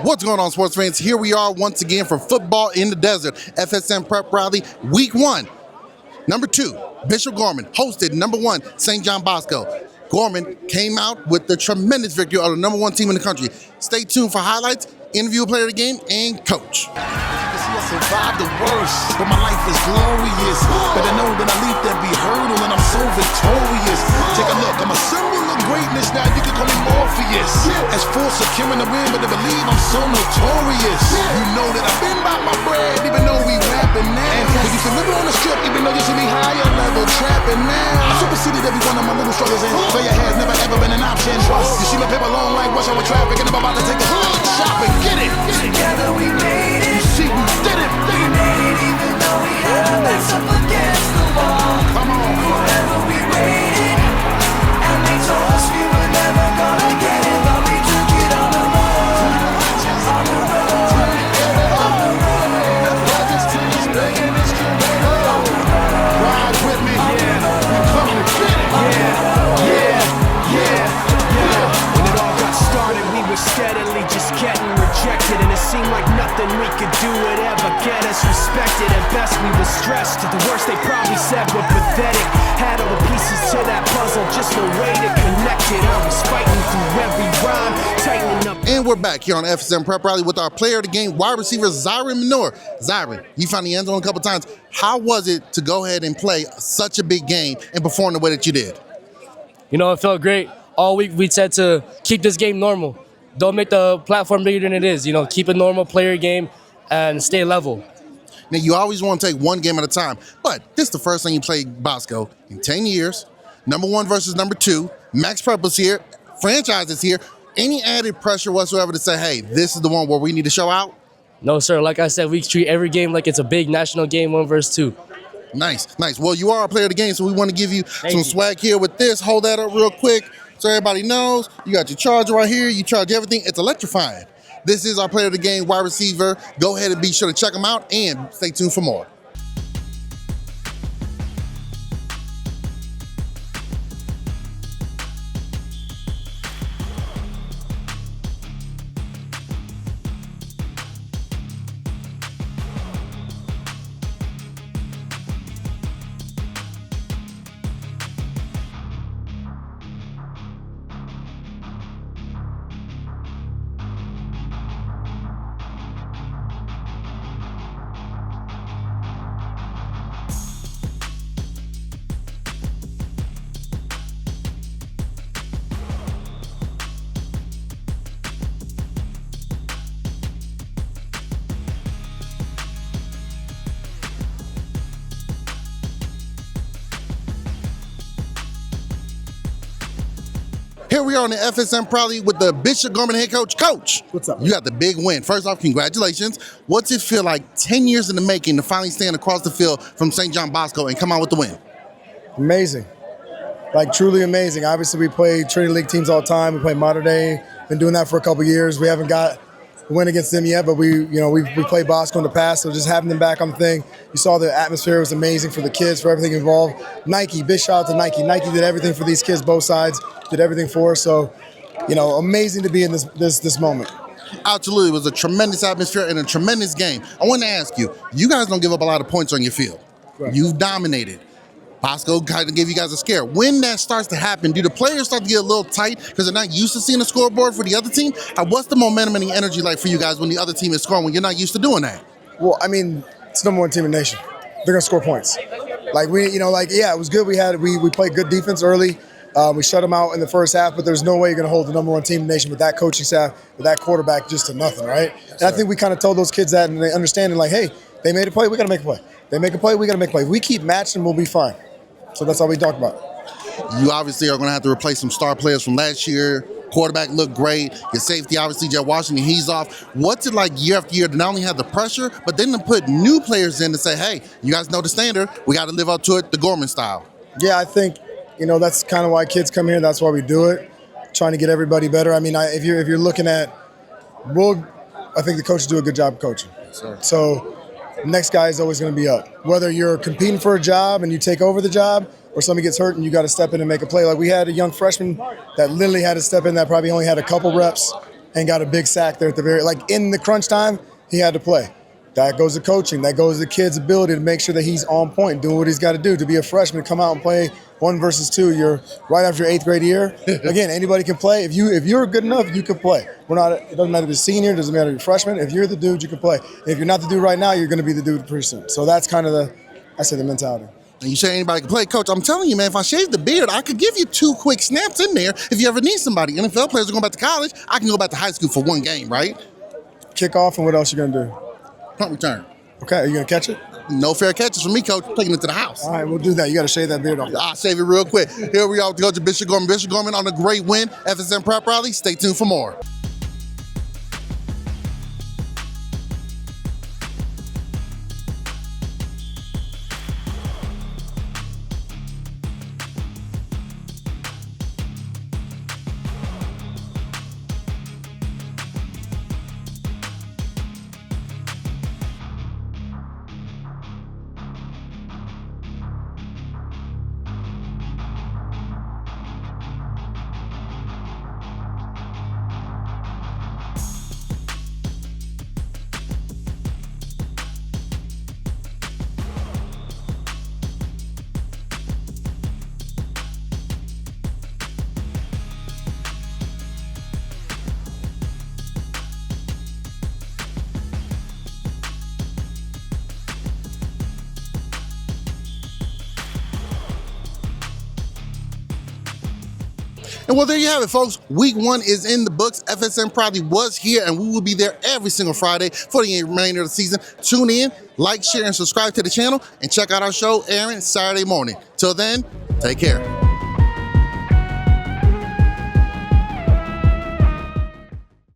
What's going on, sports fans? Here we are once again for Football in the Desert, FSM Prep Rally, Week 1. Number 2, Bishop Gorman hosted number 1, St. John Bosco. Gorman came out with the tremendous victory of the number 1 team in the country. Stay tuned for highlights, interview a player of the game, and coach. I survived the worst, but my life is glorious. Better know that I leaped every hurdle and I'm so victorious. Take a look, I'm a symbol of greatness, now you can call me Morpheus. As for securing the win, but to believe I'm so notorious. You know that I've been by my bread, even though we rapping now. We used to live on the strip, even though you see me higher level trapping now. I superseded every one of my little struggles and failure has never ever been an option. You see my paper long like rush hour traffic and I'm about to take the hood shopping. Get it! Together we made it. You see, we did it! We made it even though we had our backs up against the wall. Come on. Forever we waited, and they told us we were never gonna get it, but we took it on the road. On the road. On the road. Ride with me. We come to get it. When it all got started, we were steadily just getting rejected, and it seemed like nothing we could do would ever get us respected. At best, we were stressed. At the worst, they probably said we're pathetic. Had all the pieces to that puzzle, just no way to connect it. I was fighting through every rhyme, tightening up. And we're back here on FSM Prep Rally with our player of the game, wide receiver Zyren Menor. Zyren, you found the end zone a couple times. How was it to go ahead and play such a big game and perform the way that you did? You know, it felt great. All week we said to keep this game normal. Don't make the platform bigger than it is. You know, keep a normal player game and stay level. Now, you always want to take one game at a time, but this is the first time you played Bosco in 10 years. Number 1 versus number 2. Max Prep is here. Franchise is here. Any added pressure whatsoever to say, hey, this is the one where we need to show out? No, sir. Like I said, we treat every game like it's a big national game, 1 versus 2. Nice. Well, you are a player of the game, so we want to give you some swag here with this. Hold that up real quick so everybody knows. You got your charger right here. You charge everything. It's electrifying. This is our player of the game, wide receiver. Go ahead and be sure to check them out and stay tuned for more. Here we are on the FSM Rally with the Bishop Gorman head coach. Coach, what's up? You got the big win. First off, congratulations. What's it feel like 10 years in the making to finally stand across the field from St. John Bosco and come out with the win? Amazing. Like, truly amazing. Obviously, we play Trinity League teams all the time. We play Mater Dei. Been doing that for a couple years. We haven't got a win against them yet, but we played Bosco in the past, so just having them back on the thing. You saw the atmosphere was amazing for the kids, for everything involved. Nike, big shout out to Nike. Nike did everything for these kids, both sides, did everything for us. So, amazing to be in this moment. Absolutely. It was a tremendous atmosphere and a tremendous game. I want to ask you, you guys don't give up a lot of points on your field. Right. You've dominated. Bosco kind of gave you guys a scare. When that starts to happen, do the players start to get a little tight because they're not used to seeing a scoreboard for the other team? What's the momentum and the energy like for you guys when the other team is scoring when you're not used to doing that? Well, I mean, it's the number 1 team in the nation. They're gonna score points. Like it was good. We played good defense early. We shut them out in the first half, but there's no way you're gonna hold the number 1 team in the nation with that coaching staff, with that quarterback just to nothing, right? And I think we kind of told those kids that, and they understand it. Like, hey, they made a play, we gotta make a play. They make a play, we gotta make a play. If we keep matching, we'll be fine. So that's all we talk about. You obviously are going to have to replace some star players from last year. Quarterback looked great. Your safety, obviously, Jeff Washington, he's off. What's it like year after year to not only have the pressure, but then to put new players in to say, hey, you guys know the standard. We got to live up to it the Gorman style. Yeah, I think, that's kind of why kids come here. That's why we do it, trying to get everybody better. I mean, if you're looking at, I think the coaches do a good job coaching. Yes, sir. So next guy is always going to be up. Whether you're competing for a job and you take over the job, or somebody gets hurt and you got to step in and make a play. Like, we had a young freshman that literally had to step in that probably only had a couple reps, and got a big sack there at the in the crunch time, he had to play. That goes to coaching. That goes to the kid's ability to make sure that he's on point, doing what he's got to do. To be a freshman, come out and play 1 versus 2. You're right after your 8th grade year. Again, anybody can play. If you're good enough, you can play. It doesn't matter if you're a senior, it doesn't matter if you're a freshman. If you're the dude, you can play. If you're not the dude right now, you're going to be the dude pretty soon. So that's kind of the mentality. And you say anybody can play, Coach. I'm telling you, man, if I shave the beard, I could give you 2 quick snaps in there if you ever need somebody. NFL players are going back to college. I can go back to high school for 1 game, right? Kickoff, and what else you going to do? Punt return. Okay, are you going to catch it? No fair catches for me, Coach. Taking it to the house. All right, we'll do that. You got to shave that beard off. I'll save it real quick. Here we are with Coach Bishop Gorman. Bishop Gorman on a great win. FSM Prep Rally. Stay tuned for more. And well, there you have it, folks. Week 1 is in the books. FSM probably was here, and we will be there every single Friday for the remainder of the season. Tune in, like, share, and subscribe to the channel, and check out our show airing Saturday morning. Till then, take care.